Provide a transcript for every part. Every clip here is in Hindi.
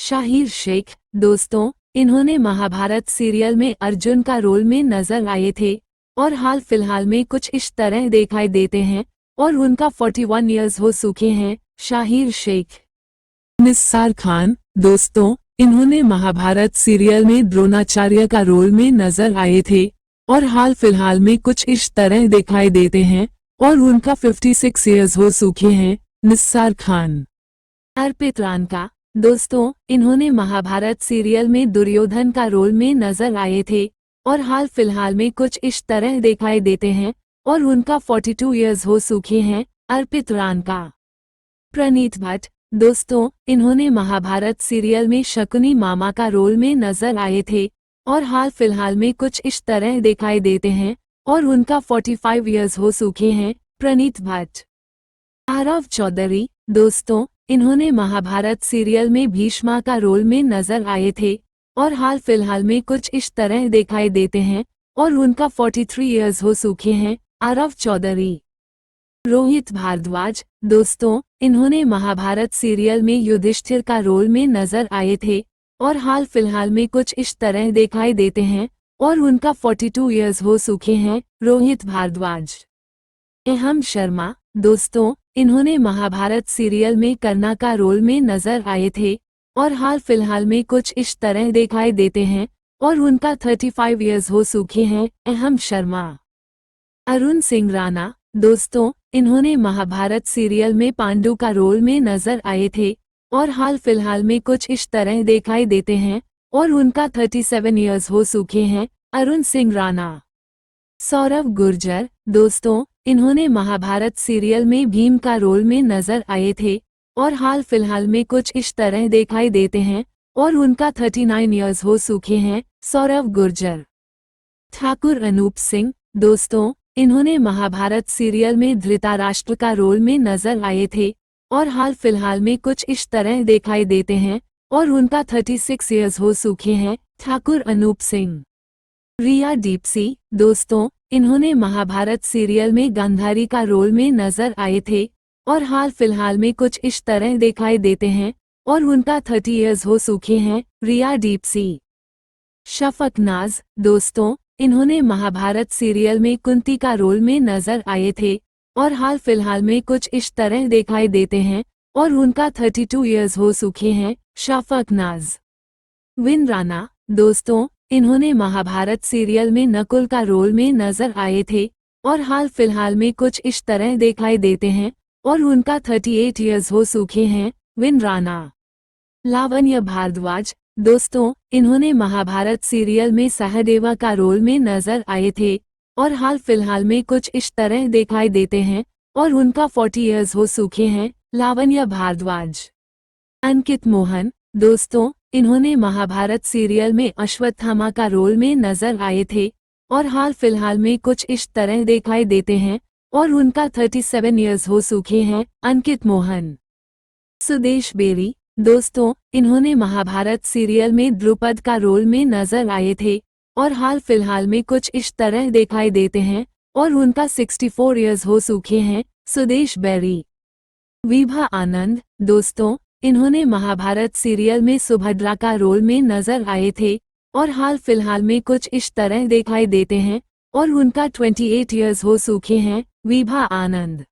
शाहिर शेख। दोस्तों, इन्होंने महाभारत सीरियल में अर्जुन का रोल में नजर आए थे और हाल फिलहाल में कुछ इस तरह दिखाई देते हैं और उनका 41 इयर्स हो चुके हैं। शाहिर शेख। निस्सार खान। दोस्तों, इन्होंने महाभारत सीरियल में द्रोणाचार्य का रोल में नजर आए थे और हाल फिलहाल में कुछ इस तरह दिखाई देते हैं और उनका 56 इयर्स हो चुके हैं। निस्सार खान। अर्पित रानका। दोस्तों, इन्होंने महाभारत सीरियल में दुर्योधन का रोल में नजर आए थे और हाल फिलहाल में कुछ इस तरह दिखाई देते हैं और उनका 42 इयर्स हो चुके हैं। अर्पित रानका। प्रणीत भट्ट। दोस्तों, इन्होंने महाभारत सीरियल में शकुनी मामा का रोल में नजर आए थे और हाल फिलहाल में कुछ इस तरह दिखाई देते हैं और उनका 45 इयर्स हो चुके हैं। प्रणीत भट्ट। आरव चौधरी। दोस्तों, इन्होंने महाभारत सीरियल में भीष्मा का रोल में नजर आए थे और हाल फिलहाल में कुछ इस तरह दिखाई देते हैं और उनका 43 इयर्स हो चुके हैं। आरव चौधरी। रोहित भारद्वाज। दोस्तों, इन्होंने महाभारत सीरियल में युधिष्ठिर का रोल में नजर आए थे और हाल फिलहाल में कुछ इस तरह दिखाई देते हैं और उनका 42 इयर्स हो चुके हैं। रोहित भारद्वाज। अहम शर्मा। दोस्तों, इन्होंने महाभारत सीरियल में कर्णा का रोल में नजर आए थे और हाल फिलहाल में कुछ इस तरह दिखाई देते हैं और उनका 35 इयर्स हो चुके हैं। अहम शर्मा। अरुण सिंह राणा। दोस्तों, इन्होंने महाभारत सीरियल में पांडु का रोल में नजर आए थे और हाल फिलहाल में कुछ इस तरह दिखाई देते हैं और उनका 37 इयर्स हो चुके हैं। अरुण सिंह राणा। सौरभ गुर्जर। दोस्तों, इन्होंने महाभारत सीरियल में भीम का रोल में नजर आए थे और हाल फिलहाल में कुछ इस तरह दिखाई देते हैं और उनका 39 इयर्स हो चुके हैं। सौरभ गुर्जर। ठाकुर अनूप सिंह। दोस्तों, इन्होंने महाभारत सीरियल में धृतराष्ट्र का रोल में नजर आए थे और हाल फिलहाल में कुछ इस तरह दिखाई देते हैं और उनका 36 इयर्स हो चुके हैं। ठाकुर अनूप सिंह। रिया डीपसी। दोस्तों, इन्होंने महाभारत सीरियल में गांधारी का रोल में नजर आए थे और हाल फिलहाल में कुछ इस तरह दिखाई देते हैं और उनका 30 इयर्स हो चुके हैं। रिया डीपसी। शफक नाज। दोस्तों, इन्होंने महाभारत सीरियल में कुंती का रोल में नजर आए थे और हाल फिलहाल में कुछ इस तरह दिखाई देते हैं और उनका 32 इयर्स हो चुके हैं। शफक नाज। विन राणा। दोस्तों, इन्होंने महाभारत सीरियल में नकुल का रोल में नजर आए थे और हाल फिलहाल में कुछ इस तरह दिखाई देते हैं और उनका 38 इयर्स हो चुके हैं। विन राणा। लावण्य भारद्वाज। दोस्तों, इन्होंने महाभारत सीरियल में सहदेवा का रोल में नजर आए थे और हाल फिलहाल में कुछ इस तरह दिखाई देते हैं और उनका 40 इयर्स हो चुके हैं। लावण्य भारद्वाज। अंकित मोहन। दोस्तों, इन्होंने महाभारत सीरियल में अश्वत्थामा का रोल में नजर आए थे और हाल फिलहाल में कुछ इस तरह दिखाई देते हैं और उनका 37 इयर्स हो चुके हैं। अंकित मोहन। सुदेश बेरी। दोस्तों, इन्होंने महाभारत सीरियल में द्रुपद का रोल में नजर आए थे और हाल फिलहाल में कुछ इस तरह दिखाई देते हैं और उनका 64 इयर्स हो चुके हैं। सुदेश बेरी। विभा आनंद। दोस्तों, इन्होंने महाभारत सीरियल में सुभद्रा का रोल में नजर आए थे और हाल फिलहाल में कुछ इस तरह दिखाई देते हैं और उनका 28 इयर्स हो चुके हैं। विभा आनंद।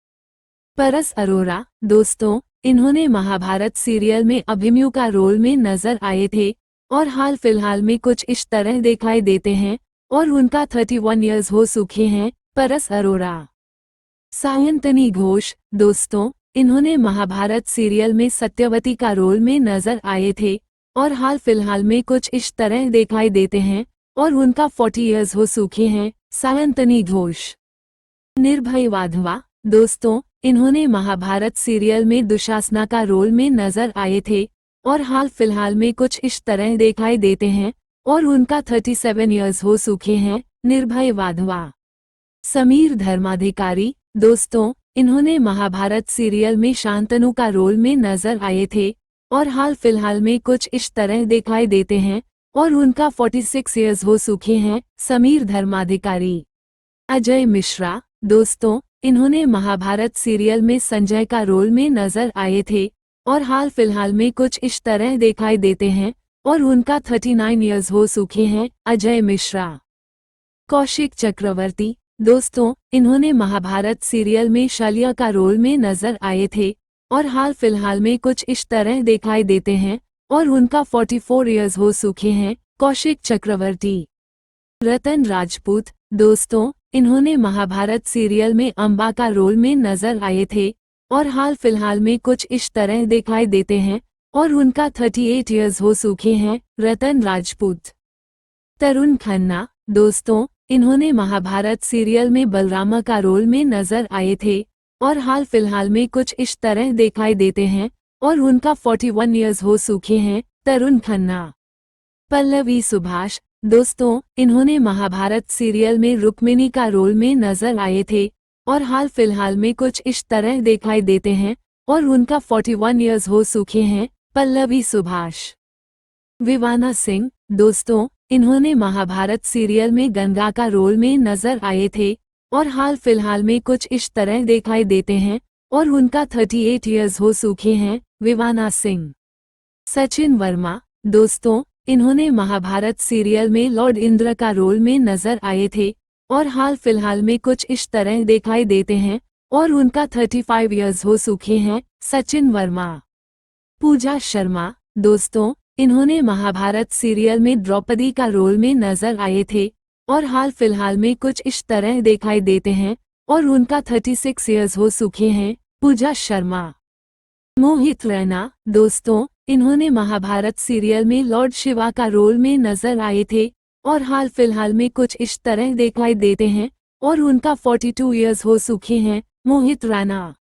परस अरोरा। दोस्तों, इन्होंने महाभारत सीरियल में अभिमन्यु का रोल में नजर आए थे और हाल फिलहाल में कुछ इस तरह दिखाई देते हैं और उनका 31 इयर्स हो चुके हैं। परस अरोरा। सायंतनी घोष। दोस्तों, इन्होंने महाभारत सीरियल में सत्यवती का रोल में नजर आए थे और हाल फिलहाल में कुछ इस तरह दिखाई देते हैं और उनका 40 इयर्स हो चुके हैं। सायंतनी घोष। निर्भय वाधवा। दोस्तों, इन्होंने महाभारत सीरियल में दुशासना का रोल में नजर आए थे और हाल फिलहाल में कुछ इस तरह दिखाई देते हैं और उनका 37 इयर्स हो चुके हैं। निर्भय वाधवा। समीर धर्माधिकारी। दोस्तों, इन्होंने महाभारत सीरियल में शांतनु का रोल में नजर आए थे और हाल फिलहाल में कुछ इस तरह दिखाई देते हैं और उनका 46 इयर्स हो चुके हैं। समीर धर्माधिकारी। अजय मिश्रा। दोस्तों, इन्होंने महाभारत सीरियल में संजय का रोल में नजर आए थे और हाल फिलहाल में कुछ इस तरह दिखाई देते हैं और उनका 39 इयर्स हो चुके हैं। अजय मिश्रा। कौशिक चक्रवर्ती। दोस्तों, इन्होंने महाभारत सीरियल में शल्य का रोल में नजर आए थे और हाल फिलहाल में कुछ इस तरह दिखाई देते हैं और उनका 44 इयर्स हो चुके हैं। कौशिक चक्रवर्ती। रतन राजपूत। दोस्तों, इन्होंने महाभारत सीरियल में अंबा का रोल में नजर आए थे और हाल फिलहाल में कुछ इस तरह दिखाई देते हैं और उनका 38 इयर्स हो चुके हैं। रतन राजपूत। तरुण खन्ना। दोस्तों, इन्होंने महाभारत सीरियल में बलरामा का रोल में नजर आए थे और हाल फिलहाल में कुछ इस तरह दिखाई देते हैं और उनका 41 इयर्स हो चुके हैं। तरुण खन्ना। पल्लवी सुभाष। दोस्तों, इन्होंने महाभारत सीरियल में रुक्मिणी का रोल में नजर आए थे और हाल फिलहाल में कुछ इस तरह दिखाई देते हैं और उनका 41 इयर्स हो चुके हैं। पल्लवी सुभाष। विवाना सिंह। दोस्तों, इन्होंने महाभारत सीरियल में गंगा का रोल में नजर आए थे और हाल फिलहाल में कुछ इस तरह दिखाई देते हैं और उनका 38 इयर्स हो चुके हैं। विवाना सिंह। सचिन वर्मा। दोस्तों, इन्होंने महाभारत सीरियल में लॉर्ड इंद्र का रोल में नजर आए थे और हाल फिलहाल में कुछ इस तरह दिखाई देते हैं और उनका 35 इयर्स हो चुके हैं। सचिन वर्मा। पूजा शर्मा। दोस्तों, इन्होंने महाभारत सीरियल में द्रौपदी का रोल में नजर आए थे और हाल फिलहाल में कुछ इस तरह दिखाई देते हैं और उनका 36 इयर्स हो चुके हैं। पूजा शर्मा। मोहित रैना। दोस्तों, इन्होंने महाभारत सीरियल में लॉर्ड शिवा का रोल में नजर आए थे और हाल फिलहाल में कुछ इस तरह दिखाई देते हैं और उनका 42 इयर्स हो चुके हैं। मोहित रैना।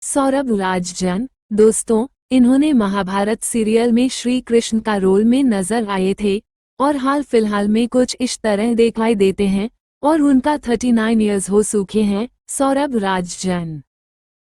सौरभ राजजन। दोस्तों, इन्होंने महाभारत सीरियल में श्री कृष्ण का रोल में नजर आए थे और हाल फिलहाल में कुछ इस तरह दिखाई देते हैं और उनका 39 इयर्स हो चुके हैं। सौरभ राजजन।